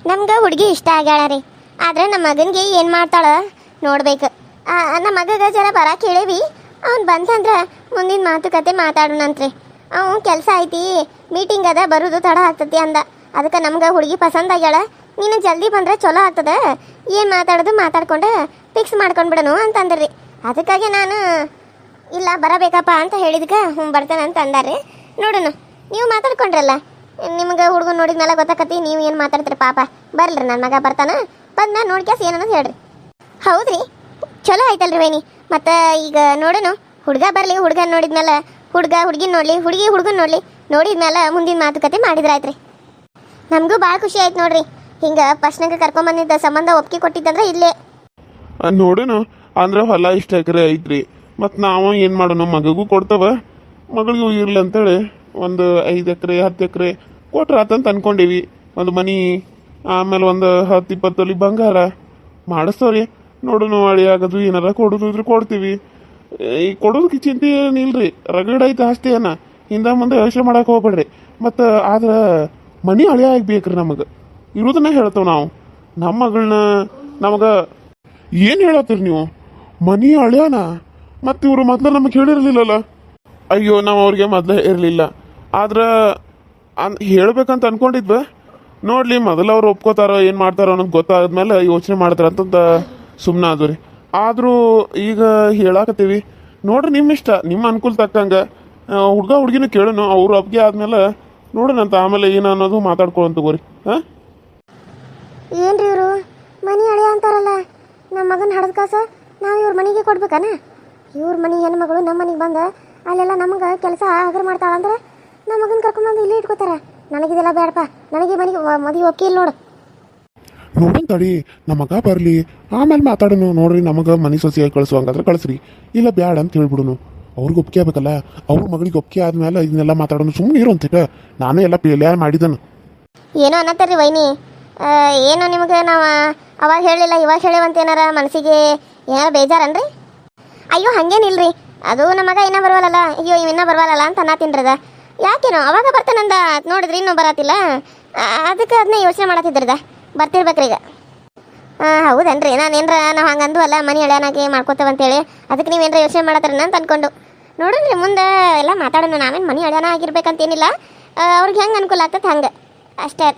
ನಮ್ಗೆ ಹುಡುಗಿ ಇಷ್ಟ ಆಗ್ಯಾಳ ರೀ. ಆದ್ರೆ ನಮ್ಮ ಮಗನಿಗೆ ಏನು ಮಾಡ್ತಾಳ ನೋಡ್ಬೇಕು. ನಮ್ಮ ಮಗಗೆ ಜರ ಬರಕ್ಕೆ ಹೇಳೇವಿ. ಅವ್ನು ಬಂತಂದ್ರೆ ಮುಂದಿನ ಮಾತುಕತೆ ಮಾತಾಡೋಣಂತ್ರಿ. ಅವ್ನು ಕೆಲಸ ಐತಿ, ಮೀಟಿಂಗ್ ಅದ, ಬರೋದು ತಡ ಆಗ್ತತಿ ಅಂದ. ಅದಕ್ಕೆ ನಮ್ಗೆ ಹುಡುಗಿ ಪಸಂದ್ ಆಗ್ಯಾಳ. ನೀನು ಜಲ್ದಿ ಬಂದ್ರೆ ಚಲೋ ಆಗ್ತದ, ಏನು ಮಾತಾಡೋದು ಮಾತಾಡ್ಕೊಂಡು ಫಿಕ್ಸ್ ಮಾಡ್ಕೊಂಡ್ಬಿಡನು ಅಂತಂದ್ರಿ. ಅದಕ್ಕಾಗಿ ನಾನು ಇಲ್ಲ ಬರಬೇಕಪ್ಪ ಅಂತ ಹೇಳಿದ್ಕೆ ಬರ್ತೇನೆ ಅಂತ ಅಂದಾರೆ. ನೋಡೋಣ, ನೀವು ಮಾತಾಡ್ಕೊಂಡ್ರಲ್ಲ, ನಿಮ್ಗೆ ಹುಡುಗನ ನೋಡಿದ್ಮೇಲೆ ಗೊತ್ತಾಕತಿ ನೀವು ಏನು ಮಾತಾಡ್ತೀರಿ. ಪಾಪ ಬರ್ಲ್ರಿ, ನನ್ನ ಮಗ ಬರ್ತಾನ, ಬಂದ ನೋಡ್ಕ್ಯಾಸ ಏನನ್ನೋದು ಹೇಳ್ರಿ. ಹೌದ್ರಿ, ಚಲೋ ಆಯ್ತಲ್ರಿ ವೈನಿ. ಮತ್ತು ಈಗ ನೋಡೋಣ, ಹುಡುಗ ಬರಲಿ, ಹುಡುಗನ ನೋಡಿದ್ಮೇಲೆ ಹುಡುಗ ಹುಡುಗಿನ ನೋಡಲಿ, ಹುಡುಗಿ ಹುಡುಗನ ನೋಡಲಿ, ನೋಡಿದ್ಮೇಲೆ ಮುಂದಿನ ಮಾತುಕತೆ ಮಾಡಿದ್ರಾಯ್ತ್ರಿ. ನಮಗೂ ಭಾಳ ಖುಷಿ ಆಯ್ತು ನೋಡ್ರಿ. ಹಿಂಗೆ ಫಸ್ಟ್ನಾಗ ಕರ್ಕೊಂಬಂದಿದ್ದ ಸಂಬಂಧ ಒಪ್ಪಿಗೆ ಕೊಟ್ಟಿದ್ದಂದ್ರೆ ಇಲ್ಲೇ ನೋಡೋಣ. ಅಂದ್ರೆ ಹೊಲ ಇಷ್ಟ ಎಕರೆ ಐತ್ರಿ, ಮತ್ತು ನಾವು ಏನು ಮಾಡೋಣ, ಮಗಗೂ ಕೊಡ್ತವ, ಮಗಳಿಗೂ ಇರ್ಲಿ ಅಂತೇಳಿ ಒಂದು 5 ಎಕರೆ 10 ಎಕರೆ ಕೊಟ್ರ ಆತಂತ ಅನ್ಕೊಂಡೀವಿ. ಒಂದು ಮನಿ, ಆಮೇಲೆ ಒಂದು 10-20 ತೊಲಿ ಬಂಗಾರ ಮಾಡಿಸ್ತವ್ರಿ. ನೋಡೋಣ, ಅಳಿ ಆಗೋದು ಏನಾರ ಕೊಡೋದು ಇದ್ರೆ ಕೊಡ್ತೀವಿ. ಈ ಕೊಡೋದಕ್ಕೆ ಚಿಂತೆ ಏನಿಲ್ರಿ, ರಗಡ್ ಐತೆ ಆಸ್ತಿ ಏನ, ಹಿಂದೆ ಮುಂದೆ ಯೋಚನೆ ಮಾಡಕ್ಕೆ ಹೋಗ್ಬೇಡ್ರಿ. ಮತ್ತು ಆದ್ರೆ ಮನಿ ಹಳಿ ಆಗ್ಬೇಕ್ರಿ. ನಮಗೆ ಇರೋದನ್ನ ಹೇಳ್ತೇವೆ ನಾವು. ನಮ್ಮ ಮಗಳನ್ನ ನಮಗೆ ಏನು ಹೇಳತ್ತೀರಿ ನೀವು, ಮನಿ ಹಳ್ಯಾನ? ಮತ್ತು ಇವರು ಮೊದಲು ನಮಗೆ ಹೇಳಿರಲಿಲ್ಲಲ್ಲ. ಅಯ್ಯೋ, ನಾವು ಅವ್ರಿಗೆ ಮೊದಲೇ ಇರಲಿಲ್ಲ. ಆದ್ರೆ ಹೇಳ್ಬೇಕಂತ ಅನ್ಕೊಂಡಿದ್ವ. ನೋಡ್ಲಿ, ಮೊದಲು ಅವ್ರು ಒಪ್ಕೋತಾರೋ ಏನು ಮಾಡ್ತಾರೋ ಅನ್ನೋದು ಗೊತ್ತಾದ್ಮೇಲೆ ಯೋಚನೆ ಮಾಡ್ತಾರ ಅಂತಂತ ಸುಮ್ಮನೆ ಆದ್ವು ರೀ. ಆದರೂ ಈಗ ಹೇಳಾಕತ್ತೀವಿ ನೋಡ್ರಿ, ನಿಮ್ಮ ಇಷ್ಟ, ನಿಮ್ಮ ಅನುಕೂಲ ತಕ್ಕಂಗೆ ಹುಡುಗ ಹುಡುಗಿನೂ ಕೇಳೋಣ. ಅವ್ರು ಒಪ್ಪಿಗೆ ಆದ್ಮೇಲೆ ನೋಡೋಣ ಅಂತ, ಆಮೇಲೆ ಏನು ಅನ್ನೋದು ಮಾತಾಡ್ಕೊಳ್ಳೋಣ ತಗೋರಿ. ಹಾಂ, ಏನ್ರಿ ಇವರು ಮನಿ ಹಳೆ ಅಂತಾರಲ್ಲ, ನಮ್ಮ ಮಗನ ಹಡದ ಕಾಸ ನಾವು ಇವ್ರ ಮನೆಗೆ ಕೊಡ್ಬೇಕಾನ? ಇವ್ರ ಮನೆ ಹೆಣ್ಮಗಳು ನಮ್ಮ ಮನೆಗೆ ಬಂದ ಅಲ್ಲೆಲ್ಲ ನಮಗೆ ಕೆಲಸ ಹಗರ ಮಾಡ್ತಾಳಂದ್ರೆ ನಮ್ಮ ಮಗನ ಕರ್ಕೊಂಡ್ಬಂದು ಇಲ್ಲೇ ಇಟ್ಕೋತಾರ. ನನಗಿದೆಲ್ಲ ಬೇಡಪ್ಪ, ನನಗೆ ಮನೆಗೆ ಮದುವೆ ಒಪ್ಪಿಗೆ ಇಲ್ಲ ನೋಡು. ನೋಡೋಣ ತಡಿ, ನಮ್ಮ ಮಗ ಬರಲಿ, ಆಮೇಲೆ ಮಾತಾಡೋಣ. ನೋಡ್ರಿ, ನಮಗೆ ಮನೆ ಸೊಸೆಯಾಗಿ ಕಳಿಸುವಂಗಾದ್ರೆ ಕಳಿಸ್ರಿ, ಇಲ್ಲ ಬ್ಯಾಡ ಅಂತ ಹೇಳ್ಬಿಡೋಣ. ಅವ್ರಿಗೆ ಒಪ್ಪಿಗೆ ಆಗ್ಬೇಕಲ್ಲ, ಅವ್ರ ಮಗಳಿಗೆ ಒಪ್ಪಿಗೆ ಆದ್ಮೇಲೆ ಇದನ್ನೆಲ್ಲ ಮಾತಾಡೋಣ. ಸುಮ್ಮನೆ ಇರು ಅಂತಿಟ್ಟ, ನಾನು ಎಲ್ಲ ಪ್ಲೇಯಾರ್ ಮಾಡಿದನು. ಏನೋ ಅನ್ನತ್ತಾರ್ರಿ ವೈನಿ, ಏನೋ ನಿಮಗೆ ನಾವು ಅವಾಗ ಹೇಳಿಲ್ಲ ಇವಾಗ ಹೇಳೇವಂತ ಏನಾರ ಮನಸ್ಸಿಗೆ ಏನಾರ ಬೇಜಾರನ್ರಿ? ಅಯ್ಯೋ ಹಂಗೇನಿಲ್ರಿ, ಅದು ನಮ್ಮ ಮಗ ಇನ್ನೂ ಬರವಲ್ಲ, ಅಯ್ಯೋ ಇನ್ನೂ ಬರವಲ್ಲ ಅಂತ ಅನ್ನತ್ತೀನ್ರದ. ಯಾಕೇನೋ ಅವಾಗ ಬರ್ತಾನಂದ ನೋಡಿದ್ರಿ, ಇನ್ನೂ ಬರತ್ತಿಲ್ಲ, ಅದಕ್ಕೆ ಅದನ್ನೇ ಯೋಚನೆ ಮಾಡತ್ತಿದ್ರದ, ಬರ್ತಿರ್ಬೇಕ್ರಿ ಈಗ. ಹೌದನ್ರಿ, ನಾನೇನ್ರ ನಾವು ಹಂಗೆ ಅಂದು ಅಲ್ಲ, ಮನೆ ಹಳ್ಯಾನಾಗೆ ಮಾಡ್ಕೋತೇವಂತೇಳಿ, ಅದಕ್ಕೆ ನೀವೇನ್ರ ಯೋಚನೆ ಮಾಡತ್ತಾರ ಅಂತ ಅನ್ಕೊಂಡು. ನೋಡ್ರಿ, ಮುಂದೆ ಎಲ್ಲ ಮಾತಾಡೋಣ. ನಾವೇನು ಮನೆ ಹಳ್ಯಾನ ಆಗಿರ್ಬೇಕಂತೇನಿಲ್ಲ, ಅವ್ರಿಗೆ ಹೆಂಗೆ ಅನುಕೂಲ ಆಗ್ತದೆ ಹಂಗೆ ಅಷ್ಟೇ.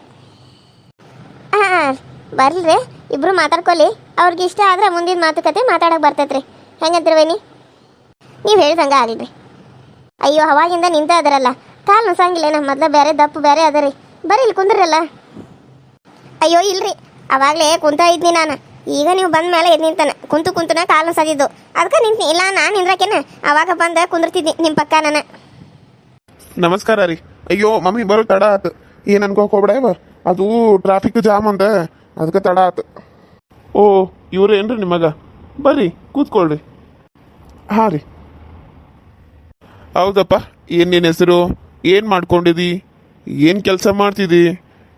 ಬರ್ಲ್ರಿ, ಇಬ್ರು ಮಾತಾಡ್ಕೊಳ್ಳಿ. ಅವ್ರಿಗೆ ಇಷ್ಟ ಆದ್ರೆ ಮುಂದಿನ ಮಾತುಕತೆ ಮಾತಾಡಕ್ಕೆ ಬರ್ತೈತ್ರಿ. ಹೆಂಗಂತೀರಿ ವೈನಿ? ನೀವು ಹೇಳ್ದಂಗೆ ಆಗಲ್ರಿ. ಅಯ್ಯೋ, ಅವಾಗಿಂದ ನಿಂತ ಅದರಲ್ಲ, ಕಾಲು ನುಸಂಗಿಲ್ಲ, ನಮ್ಮ ಮೊದಲು ಬೇರೆ ದಪ್ಪು ಬೇರೆ ಅದರಿ. ಬರ್ರಿ ಇಲ್ಲಿ ಕುಂದ್ರಲ್ಲ. ಅಯ್ಯೋ ಇಲ್ರಿ, ಅವಾಗಲೇ ಕುಂತ ಇದ್ನಿ ನಾನು. ಈಗ ನೀವು ಬಂದ ಮೇಲೆ ಎದ್ದು ನಿಂತಾನೆ, ಕುಂತನ ಕಾಲು ನುಸದಿದ್ದು, ಅದಕ್ಕೆ ನಿಂತೀನಿ. ಇಲ್ಲ ನಾನು ನಿಂದ್ರಕೇನ ಅವಾಗ ಬಂದು ಕುಂದಿರ್ತಿದ್ನಿ ನಿಮ್ಮ ಪಕ್ಕ ನಾನು. ನಮಸ್ಕಾರ ರೀ. ಅಯ್ಯೋ ಮಮ್ಮಿ ಬರೋ ತಡ ಆತು, ಏನು ಅನ್ಕೋಕ್ ಹೋಗ್ಬೇಡ, ಅದು ಟ್ರಾಫಿಕ್ ಜಾಮ್ ಅಂತ, ಅದಕ್ಕೆ ತಡ ಆತು. ಓ, ಇವ್ರೇನ್ರಿ ನಿಮಗ? ಬರ್ರಿ ಕೂತ್ಕೊಳ್ರಿ. ಹಾಂ ರೀ, ಹೌದಪ್ಪ. ಏನು ನಿನ್ನ ಹೆಸರು, ಏನು ಮಾಡ್ಕೊಂಡಿದ್ದಿ, ಏನು ಕೆಲಸ ಮಾಡ್ತಿದ್ದಿ,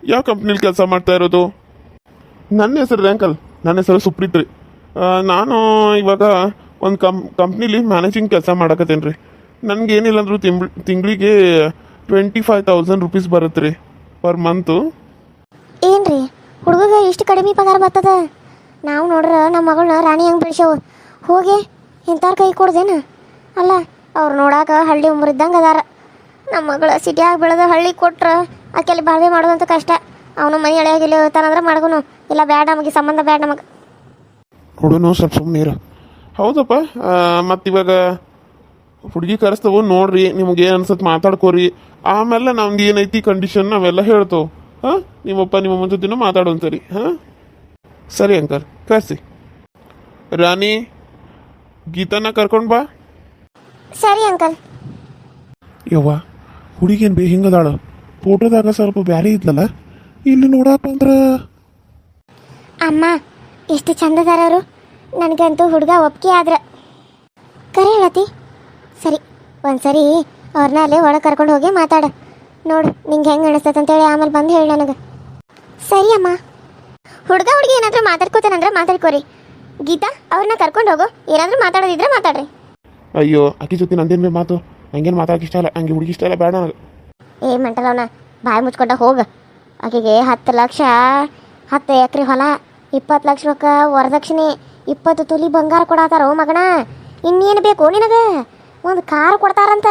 ಯಾವ ಕಂಪ್ನಿಲಿ ಕೆಲಸ ಮಾಡ್ತಾ ಇರೋದು? ನನ್ನ ಹೆಸರು ರೀ ಅಂಕಲ್, ನನ್ನ ಹೆಸರು ಸುಪ್ರೀತ್ ರೀ. ನಾನು ಇವಾಗ ಒಂದು ಕಂಪ್ನಿಲಿ ಮ್ಯಾನೇಜಿಂಗ್ ಕೆಲಸ ಮಾಡಕತ್ತೇನೆ ರೀ. ನನಗೇನಿಲ್ಲ ಅಂದರೂ ತಿಂಗಳಿಗೆ 25,000 ರುಪೀಸ್ ಬರುತ್ತೆ ರೀ ಪರ್ ಮಂತು. ಏನ್ರಿ ಹುಡುಗ ಇಷ್ಟು ಕಡಿಮೆ ಪಗಾರ ಬರ್ತದ? ನಾವು ನೋಡ್ರ ನಮ್ಮ ಮಗಳನ್ನ ರಾಣಿ ಹಂಗೆ ಬೆಳೆಸೇವು, ಹೋಗಿ ಇಂಥವ್ರ ಕೈ ಕೊಡ್ದೇನ? ಅಲ್ಲ, ಅವ್ರು ನೋಡಾಕ ಹಳ್ಳಿ ಉಮ್ರಿದ್ದಂಗೆ ಅದಾರ. ನಮ್ಮ ಮಗಳು ಸಿಟಿಯಾಗಿ ಬೆಳೆದ ಹಳ್ಳಿ ಕೊಟ್ರೆ ಆಕೆಲ್ಲಿ ಬಾಳ್ವೆ ಮಾಡೋದಂತ ಕಷ್ಟ. ಅವನು ಮನೆ ಹಳೆಯಾಗಿಲ್ಲ ಇರ್ತಾನಂದ್ರೆ ಮಾಡ್ಕೊನು, ಇಲ್ಲ ಬ್ಯಾಡ, ನಮಗೆ ಸಂಬಂಧ ಬ್ಯಾಡ ನಮಗೆ. ಹುಡುನು ಸ್ವಲ್ಪ ಸುಮ್ಮನೆ ಇರು. ಹೌದಪ್ಪ, ಮತ್ತಿವಾಗ ಹುಡುಗಿ ಕರೆಸ್ತವು ನೋಡ್ರಿ, ನಿಮ್ಗೆ ಏನು ಅನ್ಸತ್ತೆ ಮಾತಾಡ್ಕೋರಿ. ಆಮೇಲೆ ನಮ್ದು ಏನೈತಿ ಕಂಡೀಷನ್ ನಾವೆಲ್ಲ ಹೇಳ್ತೇವೆ. ಹಾಂ, ನಿಮ್ಮಪ್ಪ ನಿಮ್ಮಮ್ಮ ಜೊತೆನೂ ಮಾತಾಡೋಂತರಿ. ಹಾಂ, ಸರಿ ಅಂಕಲ್, ಕರ್ಸಿ. ರಾಣಿ, ಗೀತಾನ ಕರ್ಕೊಂಡು ಬಾ. ಸರಿ ಅಂಕಲ್. ಯವ್ವ, ಹುಡುಗೇನು ಹಿಂಗದಾಳ? ಫೋಟೋದಾಗ ಸ್ವಲ್ಪ ಬ್ಯಾರೆ ಇದ್ಲಲ್ಲ, ಇಲ್ಲಿ ನೋಡಪ್ಪ ಅಂದ್ರೆ ಅಮ್ಮ ಎಷ್ಟು ಚಂದದಾರ ಅವರು. ನನಗಂತೂ ಹುಡುಗ ಒಪ್ಪಿಗೆ ಆದ್ರ ಕರೆ ಹೇಳತಿ. ಸರಿ, ಒಂದ್ಸರಿ ಅವ್ರನ್ನ ಅಲ್ಲೇ ಒಳಗೆ ಕರ್ಕೊಂಡು ಹೋಗಿ ಮಾತಾಡ ನೋಡು, ನಿಂಗೆ ಹೆಂಗೆ ಅನಿಸ್ತೈತೆ ಅಂತೇಳಿ ಆಮೇಲೆ ಬಂದು ಹೇಳಿ ನನಗೆ. ಸರಿ ಅಮ್ಮ. ಹುಡುಗ ಹುಡುಗಿ ಏನಾದರೂ ಮಾತಾಡ್ಕೋತಾನಂದ್ರೆ ಮಾತಾಡ್ಕೋರಿ. ಗೀತಾ, ಅವ್ರನ್ನ ಕರ್ಕೊಂಡು ಹೋಗು, ಏನಾದರೂ ಮಾತಾಡೋದಿದ್ರೆ ಮಾತಾಡ್ರಿ. ಅಯ್ಯೋ, ಅಕ್ಕಿ ಜೊತೆ ನಂದೇನು ಮಾತು, ಹಂಗೇನು ಮಾತಾಡಕ್ಕೆ ಇಷ್ಟ ಇಲ್ಲ, ಹಂಗೆ ಹುಡುಗಿ ಇಷ್ಟ ಇಲ್ಲ, ಬೇಡ ನನಗೆ. ಏ ಮೆಂಟಲವನ, ಬಾಯಿ ಮುಚ್ಕೊಂಡ ಹೋಗ. ಆಕೆಗೆ 10 ಲಕ್ಷ 10 ಎಕರೆ ಹೊಲ, 20 ಲಕ್ಷ ರೊಕ್ಕ ವರದಕ್ಷಿಣೆ, 20 ತೊಲಿ ಬಂಗಾರ ಕೊಡತ್ತಾರೋ ಮಗನ. ಇನ್ನೇನು ಬೇಕು ನಿನಗೆ? ಒಂದು ಕಾರ್ ಕೊಡ್ತಾರಂತ.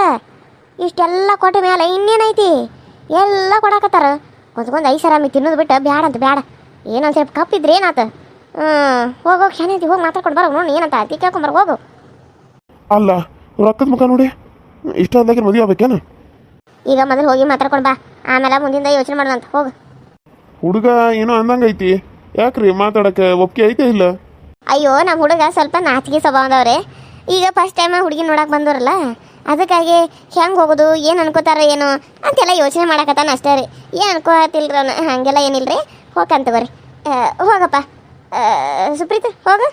ಇಷ್ಟೆಲ್ಲ ಕೊಟ್ಟ ಮೇಲೆ ಇನ್ನೇನೈತಿ? ಎಲ್ಲ ಕೊಡಾಕತ್ತಾರ. ಒಂದ್ಕೊಂದು 5 ಸರಾಮಿ ತಿನ್ನೋದು ಬಿಟ್ಟು ಬ್ಯಾಡ ಅಂತ ಬ್ಯಾಡ. ಏನೊಂದು ಸ್ವಲ್ಪ ಕಪ್ಪಿದ್ರೆ ಏನಾತ? ಹೋಗೋಗಿ ಶಾನೆ ಹೋಗಿ ಮಾತಾಡ್ಕೊಂಡು ಬರೋ ನೋಡಿ ಏನಂತ ಅತಿ ಕೇಳ್ಕೊಂಬರ್ ಹೋಗು. ಅಲ್ಲ ರೊಕ್ಕದ ಮುಖ ನೋಡಿ ಇಷ್ಟ ಅಂದಾಗೆ ಮದುವೆ ಆಗ್ಬೇಕೇನು? ಈಗ ಮೊದಲು ಹೋಗಿ ಮಾತಾಡ್ಕೊಂಡು ಬಾ, ಆಮೇಲೆ ಮುಂದಿಂದ ಯೋಚನೆ ಮಾಡೋಣಂತ ಹೋಗು. ಹುಡುಗ ಏನೋ ಅಂದಂಗೈತಿ, ಯಾಕ್ರಿ ಮಾತಾಡಕ್ಕೆ ಒಪ್ಪಿಗೆ ಐತೆ ಇಲ್ಲ? ಅಯ್ಯೋ ನಮ್ಮ ಹುಡುಗ ಸ್ವಲ್ಪ ನಾಚಿಕೆ ಸ್ವಭಾವದವ್ರೆ. ಈಗ ಫಸ್ಟ್ ಟೈಮ್ ಹುಡುಗಿ ನೋಡಕ್ಕೆ ಬಂದವ್ರಲ್ಲ, ಅದಕ್ಕಾಗಿ ಹೆಂಗೆ ಹೋಗೋದು, ಏನು ಅನ್ಕೋತಾರ ಏನು ಅಂತೆಲ್ಲ ಯೋಚನೆ ಮಾಡಕತ್ತಾನ ಅಷ್ಟೇ ರೀ. ಏನು ಅನ್ಕೋತಿಲ್ರಿ ಅವನು, ಹಾಗೆಲ್ಲ ಏನಿಲ್ರಿ. ಹೋಗಂತ ಬರ್ರಿ, ಹೋಗಪ್ಪ. ಸುಪ್ರೀತ್ ಹೋಗು.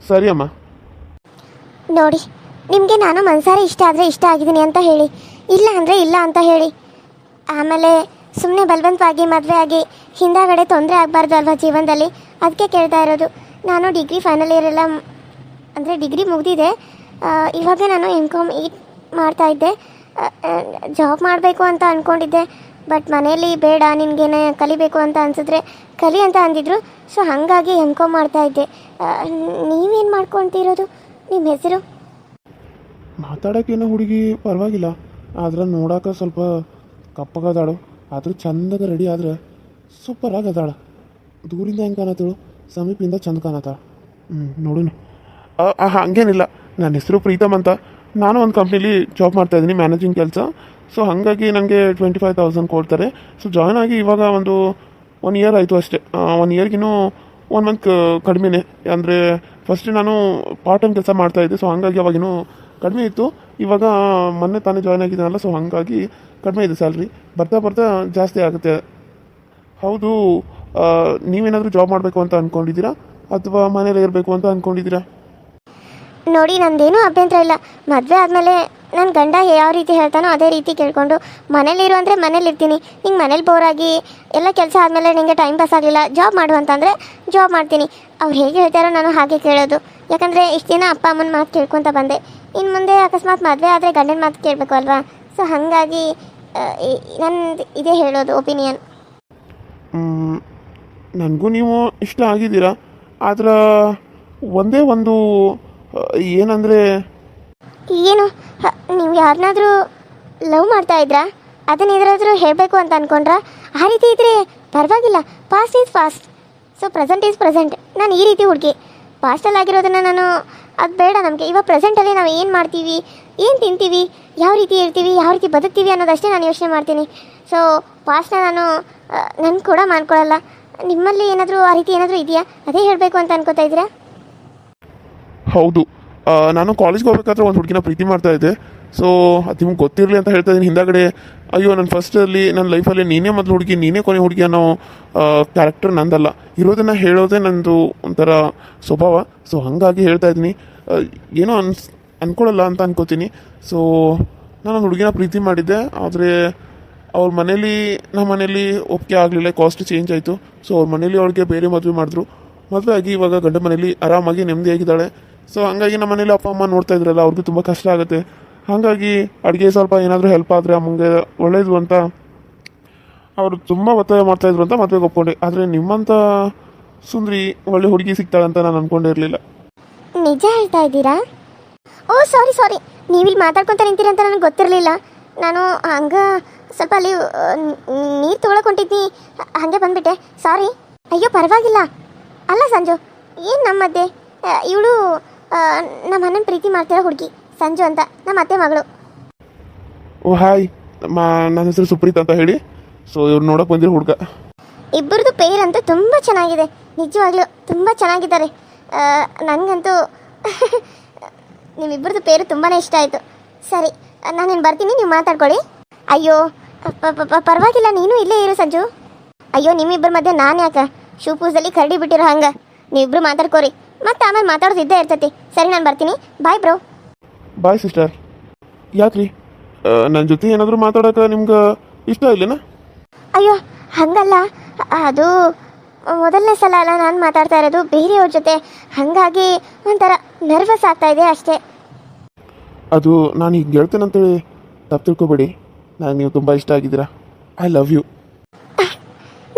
ಸರಿ ಅಮ್ಮ. ನೋಡಿ, ನಿಮಗೆ ನಾನು ಮನ್ಸಾರೆ ಇಷ್ಟ ಆದರೆ ಇಷ್ಟ ಆಗಿದ್ದೀನಿ ಅಂತ ಹೇಳಿ, ಇಲ್ಲ ಅಂದರೆ ಇಲ್ಲ ಅಂತ ಹೇಳಿ. ಆಮೇಲೆ ಸುಮ್ಮನೆ ಬಲವಂತವಾಗಿ ಮದುವೆ ಆಗಿ ಹಿಂದಾಗಡೆ ತೊಂದರೆ ಆಗಬಾರ್ದು ಅಲ್ವಾ ಜೀವನದಲ್ಲಿ. ಅದಕ್ಕೆ ಕೇಳ್ತಾ ಇರೋದು. ನಾನು ಡಿಗ್ರಿ ಫೈನಲ್ ಇಯರ್ ಎಲ್ಲ ಅಂದರೆ ಡಿಗ್ರಿ ಮುಗಿದಿದೆ. ಇವಾಗ ನಾನು MCom ಮಾಡ್ತಾಯಿದ್ದೆ. ಜಾಬ್ ಮಾಡಬೇಕು ಅಂತ ಅಂದ್ಕೊಂಡಿದ್ದೆ. ಬಟ್ ಮನೇಲಿ ಬೇಡ, ನಿನಗೇನೆ ಕಲಿಬೇಕು ಅಂತ ಅನಿಸಿದ್ರೆ ಕಲಿ ಅಂತ ಅಂದಿದ್ರು. ಸೊ ಹಾಗಾಗಿ MCom ಮಾಡ್ತಾಯಿದ್ದೆ. ನೀವೇನು ಮಾಡ್ಕೊಳ್ತಿರೋದು? ನಿಮ್ಮ ಹೆಸರು? ಮಾತಾಡೋಕ್ಕೇನೋ ಹುಡುಗಿ ಪರವಾಗಿಲ್ಲ, ಆದ್ರೆ ನೋಡೋಕೆ ಸ್ವಲ್ಪ ಕಪ್ಪಗದಾಳು. ಆದರೂ ಚಂದಾಗ ರೆಡಿ ಆದ್ರೆ ಸೂಪರ್ ಆಗದಾಳ. ದೂರಿಂದ ಹೆಂಗೆ ಕಾಣತ್ತಳು, ಸಮೀಪದಿಂದ ಚಂದ ಕಾಣತ್ತಾಳ. ನೋಡೋಣ. ಹಂಗೇನಿಲ್ಲ, ನನ್ನ ಹೆಸರು ಪ್ರೀತಮ್ ಅಂತ. ನಾನು ಒಂದು ಕಂಪ್ನೀಲಿ ಜಾಬ್ ಮಾಡ್ತಾಯಿದ್ದೀನಿ, ಮ್ಯಾನೇಜಿಂಗ್ ಕೆಲಸ. ಸೊ ಹಾಗಾಗಿ ನನಗೆ 25,000 ಕೊಡ್ತಾರೆ. ಸೊ ಜಾಯ್ನ್ ಆಗಿ ಇವಾಗ ಒಂದು 1 ಇಯರ್ ಆಯಿತು ಅಷ್ಟೇ. 1 ಇಯರ್ಗಿನ್ನೂ 1 ಮಂತ್ ಕಡಿಮೆನೇ. ಅಂದರೆ ಫಸ್ಟ್ ನಾನು ಪಾರ್ಟ್ ಟೈಮ್ ಕೆಲಸ ಮಾಡ್ತಾಯಿದ್ದೆ. ಸೊ ಹಾಗಾಗಿ ಅವಾಗಿನ್ನೂ ಕಡಿಮೆ ಇತ್ತು. ಇವಾಗ ಮೊನ್ನೆ ತಾನೇ ಜಾಯ್ನ್ ಆಗಿದ್ದಾನಲ್ಲ, ಸೊ ಹಾಗಾಗಿ ಕಡಿಮೆ ಇದೆ ಸ್ಯಾಲ್ರಿ. ಬರ್ತಾ ಬರ್ತಾ ಜಾಸ್ತಿ ಆಗುತ್ತೆ. ಹೌದು, ನೀವೇನಾದರೂ ಜಾಬ್ ಮಾಡಬೇಕು ಅಂತ ಅಂದ್ಕೊಂಡಿದ್ದೀರಾ ಅಥವಾ ಮನೇಲಿ ಇರಬೇಕು ಅಂತ ಅಂದ್ಕೊಂಡಿದ್ದೀರಾ? ನೋಡಿ, ನಂದೇನೂ ಅಭ್ಯಂತರ ಇಲ್ಲ. ಮದುವೆ ಆದಮೇಲೆ ನನ್ನ ಗಂಡ ಯಾವ ರೀತಿ ಹೇಳ್ತಾನೋ ಅದೇ ರೀತಿ ಕೇಳಿಕೊಂಡು ಮನೇಲಿರು ಅಂದರೆ ಮನೇಲಿರ್ತೀನಿ. ನಿಂಗೆ ಮನೇಲಿ ಬೋರಾಗಿ ಎಲ್ಲ ಕೆಲಸ ಆದಮೇಲೆ ನಿಮಗೆ ಟೈಮ್ ಪಾಸ್ ಆಗಲಿಲ್ಲ, ಜಾಬ್ ಮಾಡು ಅಂತಂದರೆ ಜಾಬ್ ಮಾಡ್ತೀನಿ. ಅವ್ರು ಹೇಗೆ ಹೇಳ್ತಾರೋ ನಾನು ಹಾಗೆ ಕೇಳೋದು. ಯಾಕಂದರೆ ಇಷ್ಟು ದಿನ ಅಪ್ಪ ಅಮ್ಮನ ಮಾತು ಕೇಳ್ಕೊತ ಬಂದೆ. ಇನ್ನು ಮುಂದೆ ಅಕಸ್ಮಾತ್ ಮದುವೆ ಆದರೆ ಗಂಡನ ಮಾತು ಕೇಳಬೇಕು ಅಲ್ವಾ? ಸೊ ಹಾಗಾಗಿ ನಂದು ಇದೇ ಹೇಳೋದು ಒಪಿನಿಯನ್. ನನಗೂ ನೀವು ಇಷ್ಟ ಆಗಿದ್ದೀರಾ. ಆದ್ರೆ ಒಂದೇ ಒಂದು ಏನಂದರೆ, ಏನು ನೀವು ಯಾರನ್ನಾದರೂ ಲವ್ ಮಾಡ್ತಾ ಇದ್ರಾ? ಅದನ್ನ ಎದುರಾದರೂ ಹೇಳಬೇಕು ಅಂತ ಅಂದ್ಕೊಂಡ್ರಾ? ಆ ರೀತಿ ಇದ್ದರೆ ಪರವಾಗಿಲ್ಲ. Past is past, so present is present. ನಾನು ಈ ರೀತಿ ಹುಡುಗಿ. ಪಾಸ್ಟಲ್ಲಿ ಆಗಿರೋದನ್ನು ನಾನು ಅದು ಬೇಡ ನಮಗೆ. ಇವಾಗ ಪ್ರೆಸೆಂಟಲ್ಲಿ ನಾವು ಏನು ಮಾಡ್ತೀವಿ, ಏನು ತಿಂತೀವಿ, ಯಾವ ರೀತಿ ಇರ್ತೀವಿ, ಯಾವ ರೀತಿ ಬದುಕ್ತೀವಿ ಅನ್ನೋದಷ್ಟೇ ನಾನು ಯೋಚನೆ ಮಾಡ್ತೀನಿ. ಸೊ ಪಾಸ್ಟ್ನ ನಾನು ನನ್ನ ಕೂಡ ಮಾಡ್ಕೊಳ್ಳಲ್ಲ. ನಿಮ್ಮಲ್ಲಿ ಏನಾದರೂ ಆ ರೀತಿ ಏನಾದರೂ ಇದೆಯಾ? ಅದೇ ಹೇಳಬೇಕು ಅಂತ ಅನ್ಕೋತಾ ಇದ್ದೀರಾ? ಹೌದು, ನಾನು ಕಾಲೇಜ್ಗೆ ಹೋಗ್ಬೇಕಾದ್ರೆ ಒಂದು ಹುಡುಗಿನ ಪ್ರೀತಿ ಮಾಡ್ತಾ ಇದ್ದೆ. ಸೊ ಅದು ನಿಮ್ಗೆ ಗೊತ್ತಿರಲಿ ಅಂತ ಹೇಳ್ತಾ ಇದ್ದೀನಿ. ಹಿಂದಾಗಡೆ ಅಯ್ಯೋ ನನ್ನ ಫಸ್ಟಲ್ಲಿ ನನ್ನ ಲೈಫಲ್ಲಿ ನೀನೇ ಮೊದಲು ಹುಡುಗಿ, ನೀನೇ ಕೊನೆ ಹುಡುಗಿ ಅನ್ನೋ ಕ್ಯಾರೆಕ್ಟರ್ ನಂದಲ್ಲ. ಇರೋದನ್ನು ಹೇಳೋದೇ ನಂದು ಒಂಥರ ಸ್ವಭಾವ. ಸೊ ಹಾಗಾಗಿ ಹೇಳ್ತಾ ಇದ್ದೀನಿ. ಏನೋ ಅಂದ್ಕೊಳ್ಳಲ್ಲ ಅಂತ ಅನ್ಕೋತೀನಿ. ಸೊ ನಾನು ಒಂದು ಹುಡುಗಿನ ಪ್ರೀತಿ ಮಾಡಿದ್ದೆ. ಆದರೆ ಅವ್ರ ಮನೇಲಿ, ನಮ್ಮ ಮನೇಲಿ ಒಪ್ಪಿಗೆ ಆಗಲಿಲ್ಲ. ಕಾಸ್ಟ್ ಚೇಂಜ್ ಆಯಿತು. ಸೊ ಅವ್ರ ಮನೇಲಿ ಅವಳಿಗೆ ಬೇರೆ ಮದುವೆ ಮಾಡಿದ್ರು. ಮದುವೆ ಆಗಿ ಇವಾಗ ಗಂಡ ಮನೇಲಿ ಆರಾಮಾಗಿ ನೆಮ್ಮದಿಯಾಗಿದ್ದಾಳೆ. ಸೊ ಹಾಗಾಗಿ ನಮ್ಮ ಮನೇಲಿ ಅಪ್ಪ ಅಮ್ಮ ನೋಡ್ತಾ ಇದ್ರಲ್ಲ, ಅವ್ರಿಗೂ ತುಂಬ ಕಷ್ಟ ಆಗುತ್ತೆ. ಹಾಗಾಗಿ ಅಡುಗೆ ಸ್ವಲ್ಪ ಏನಾದರೂ ಹೆಲ್ಪ್ ಆದರೆ ಅಮ್ಮಂಗೆ ಒಳ್ಳೇದು ಅಂತ ಅವರು ತುಂಬ ಒತ್ತಾಯ ಮಾಡ್ತಾಯಿದ್ರು ಅಂತ ಮದುವೆಗೆ ಒಪ್ಕೊಂಡೆ. ಆದರೆ ನಿಮ್ಮಂಥ ಸುಂದ್ರಿ ಒಳ್ಳೆ ಹುಡುಗಿ ಸಿಗ್ತಾಳಂತ ನಾನು ಅಂದ್ಕೊಂಡಿರಲಿಲ್ಲ. ನಿಜ ಹೇಳ್ತಾ ಇದ್ದೀರಾ? ಓ ಸಾರಿ, ನೀವಿಲ್ಲಿ ಮಾತಾಡ್ಕೊತ ನಿಂತೀರಿ ಅಂತ ನನಗೆ ಗೊತ್ತಿರಲಿಲ್ಲ. ನಾನು ಹಂಗೆ ಸ್ವಲ್ಪ ಅಲ್ಲಿ ನೀರು ತೊಗೊಳಕ್ಕೆ ಹೊಂಟಿದ್ನಿ, ಹಾಗೆ ಬಂದುಬಿಟ್ಟೆ. ಸಾರಿ. ಅಯ್ಯೋ ಪರವಾಗಿಲ್ಲ. ಅಲ್ಲ ಸಂಜು, ಏನು ನಮ್ಮ ಮಧ್ಯೆ? ಇವಳು ನಮ್ಮ ಅಣ್ಣನ ಪ್ರೀತಿ ಮಾಡ್ತಿರೋ ಹುಡುಗಿ ಸಂಜು ಅಂತ, ನಮ್ಮ ಅತ್ತೆ ಮಗಳು. ಓ ಹಾಯ್, ನನ್ನ ಹೆಸರು ಸುಪ್ರೀತ್ ಅಂತ ಹೇಳಿ. ಸೊ ಇವ್ರು ನೋಡೋಕೆ ಬಂದಿರೋ ಹುಡುಗ. ಇಬ್ಬರದು ಪೇರಂತೂ ತುಂಬ ಚೆನ್ನಾಗಿದೆ, ನಿಜವಾಗ್ಲೂ ತುಂಬ ಚೆನ್ನಾಗಿದ್ದಾರೆ. ನನಗಂತೂ ನಿಮ್ಮಿಬ್ಬರದು ಪೇರು ತುಂಬಾ ಇಷ್ಟ ಆಯಿತು. ಸರಿ, ನಾನೇನು ಬರ್ತೀನಿ, ನೀವು ಮಾತಾಡ್ಕೊಳ್ಳಿ. ಅಯ್ಯೋ ಪರವಾಗಿಲ್ಲ, ನೀನು ಇಲ್ಲೇ ಇರು ಸಂಜು. ಅಯ್ಯೋ ನಿಮ್ಮಿಬ್ಬರ ಮಧ್ಯೆ ನಾನು ಯಾಕೆ ಶೂ ಪೂಸಲ್ಲಿ ಕರಡಿ ಬಿಟ್ಟಿರೋ ಹಂಗೆ? ನೀವಿಬ್ಬರು ಮಾತಾಡ್ಕೋರಿ, ಮತ್ತೆ ಆಮೇಲೆ ಮಾತಾಡೋದು ಇದ್ದೇ ಇರ್ತೈತಿ. ಸರಿ, ನಾನು ಬರ್ತೀನಿ. Bye bro. Bye sister. ಯಾಕ್ರಿ ನನ್ನ ಜೊತೆ ಏನಾದರೂ ಮಾತಾಡೋಕೆ ನಿಮ್ಗೆ ಇಷ್ಟ ಇಲ್ಲೇನಾ? ಅಯ್ಯೋ ಹಂಗಲ್ಲ, ಅದು ಮೊದಲನೇ ಸಲ ಅಲ್ಲ ನಾನು ಮಾತಾಡ್ತಾ ಇರೋದು ಬೇರೆಯವ್ರ ಜೊತೆ. ಹಾಗಾಗಿ ಒಂಥರ ನರ್ವಸ್ ಆಗ್ತಾ ಇದೆ ಅಷ್ಟೇ. ಅದು ನಾನು ಈಗ ಹೇಳ್ತೇನಂತೇಳಿ ತಪ್ಪು ತಿಳ್ಕೊಬೇಡಿ. ನನಗೆ ನೀವು ತುಂಬ ಇಷ್ಟ ಆಗಿದ್ದೀರಾ. I love you.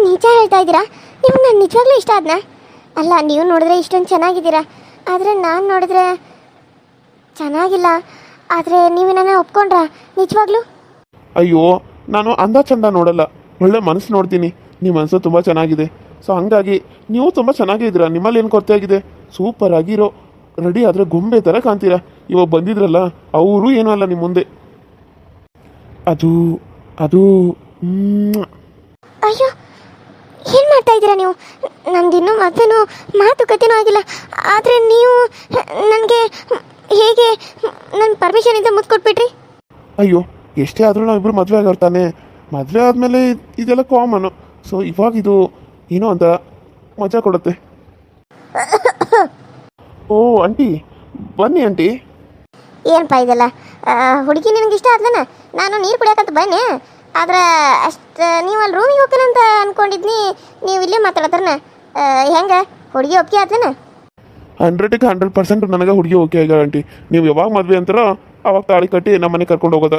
ನಿಜ ಹೇಳ್ತಾ ಇದ್ದೀರಾ? ನೀವು ನಾನು ನಿಜವಾಗ್ಲೂ ಇಷ್ಟ ಆದ್ನಾ? ಅಲ್ಲ, ನೀವು ನೋಡಿದ್ರೆ ಇಷ್ಟೊಂದು ಚೆನ್ನಾಗಿದ್ದೀರಾ, ಆದರೆ ನಾನು ನೋಡಿದ್ರೆ ಚೆನ್ನಾಗಿಲ್ಲ. ಆದರೆ ನೀವು ನನ್ನ ಒಪ್ಕೊಂಡ್ರಾ ನಿಜವಾಗ್ಲೂ? ಅಯ್ಯೋ, ನಾನು ಅಂದ ಚಂದ ನೋಡಲ್ಲ, ಒಳ್ಳೆ ಮನಸ್ಸು ನೋಡ್ತೀನಿ. ನಿಮ್ಮ ಮನಸ್ಸು ತುಂಬ ಚೆನ್ನಾಗಿದೆ. ಸೊ ಹಂಗಾಗಿ ನೀವು ತುಂಬ ಚೆನ್ನಾಗೇ ಇದ್ದೀರಾ. ನಿಮ್ಮಲ್ಲಿ ಏನು ಕೊರತೆ ಆಗಿದೆ? ಸೂಪರ್ ಆಗಿರೋ ರೆಡಿ ಆದರೆ ಗೊಂಬೆ ಥರ ಕಾಣ್ತೀರಾ. ಇವಾಗ ಬಂದಿದ್ರಲ್ಲ ಅವರು ಏನೂ ಅಲ್ಲ ನಿಮ್ಮ ಮುಂದೆ. ಅದು ಅದು ಅಯ್ಯೋ, ಏನು ಮಾಡ್ತಾ ಇದ್ದೀರಾ ನೀವು? ನಮ್ದಿನ್ನೂ ಮದುವೆನೂ ಮಾತುಕತೆನೂ ಆಗಿಲ್ಲ, ಆದರೆ ನೀವು ನನಗೆ ಹೇಗೆ ನನ್ನ ಪರ್ಮಿಷನ್ ಇಂದ ಮುದ್ದು ಕೊಟ್ಬಿಟ್ರಿ? ಅಯ್ಯೋ, ಎಷ್ಟೇ ಆದರೂ ನಾವಿಬ್ಬರು ಮದುವೆ ಆಗೋರು ತಾನೆ. ಮದುವೆ ಆದಮೇಲೆ ಇದೆಲ್ಲ ಕಾಮನು. ಸೊ ಇವಾಗ ಇದು ಏನೋ ಅಂತ ಮಜಾ ಕೊಡುತ್ತೆ. ಓ ಆಂಟಿ, ಬನ್ನಿ ಆಂಟಿ. ಏನಪ್ಪ ಇದೆಲ್ಲ? ಹುಡುಗಿ ನಿನಗೆ ಇಷ್ಟ ಆದ್ಲನ? ನಾನು ನೀರು ಕುಡಿಯೋಕಂತ ಬನ್ನಿ, ಆದ್ರೆ ಅಷ್ಟು ನೀವು ಅಲ್ಲಿ ರೂಮಿಗೆ ಹೋಗ್ತಾನಂತ ಅನ್ಕೊಂಡಿದ್ನಿ, ನೀವು ಇಲ್ಲೇ ಮಾತಾಡತ್ರನ. ಹೆಂಗೆ ಹುಡುಗಿ ಒಪ್ಪಿಗೆ ಆದ್ಲನ? 100ಕ್ಕೆ 100% ನನಗೆ ಹುಡುಗಿ ಓಕೆ ಆಗ ಆಂಟಿ. ನೀವು ಯಾವಾಗ ಮದುವೆ ಅಂತಾರೋ ಅವಾಗ ತಾಳಿ ಕಟ್ಟಿ ನಮ್ಮ ಮನೆಗೆ ಕರ್ಕೊಂಡು ಹೋಗೋದ.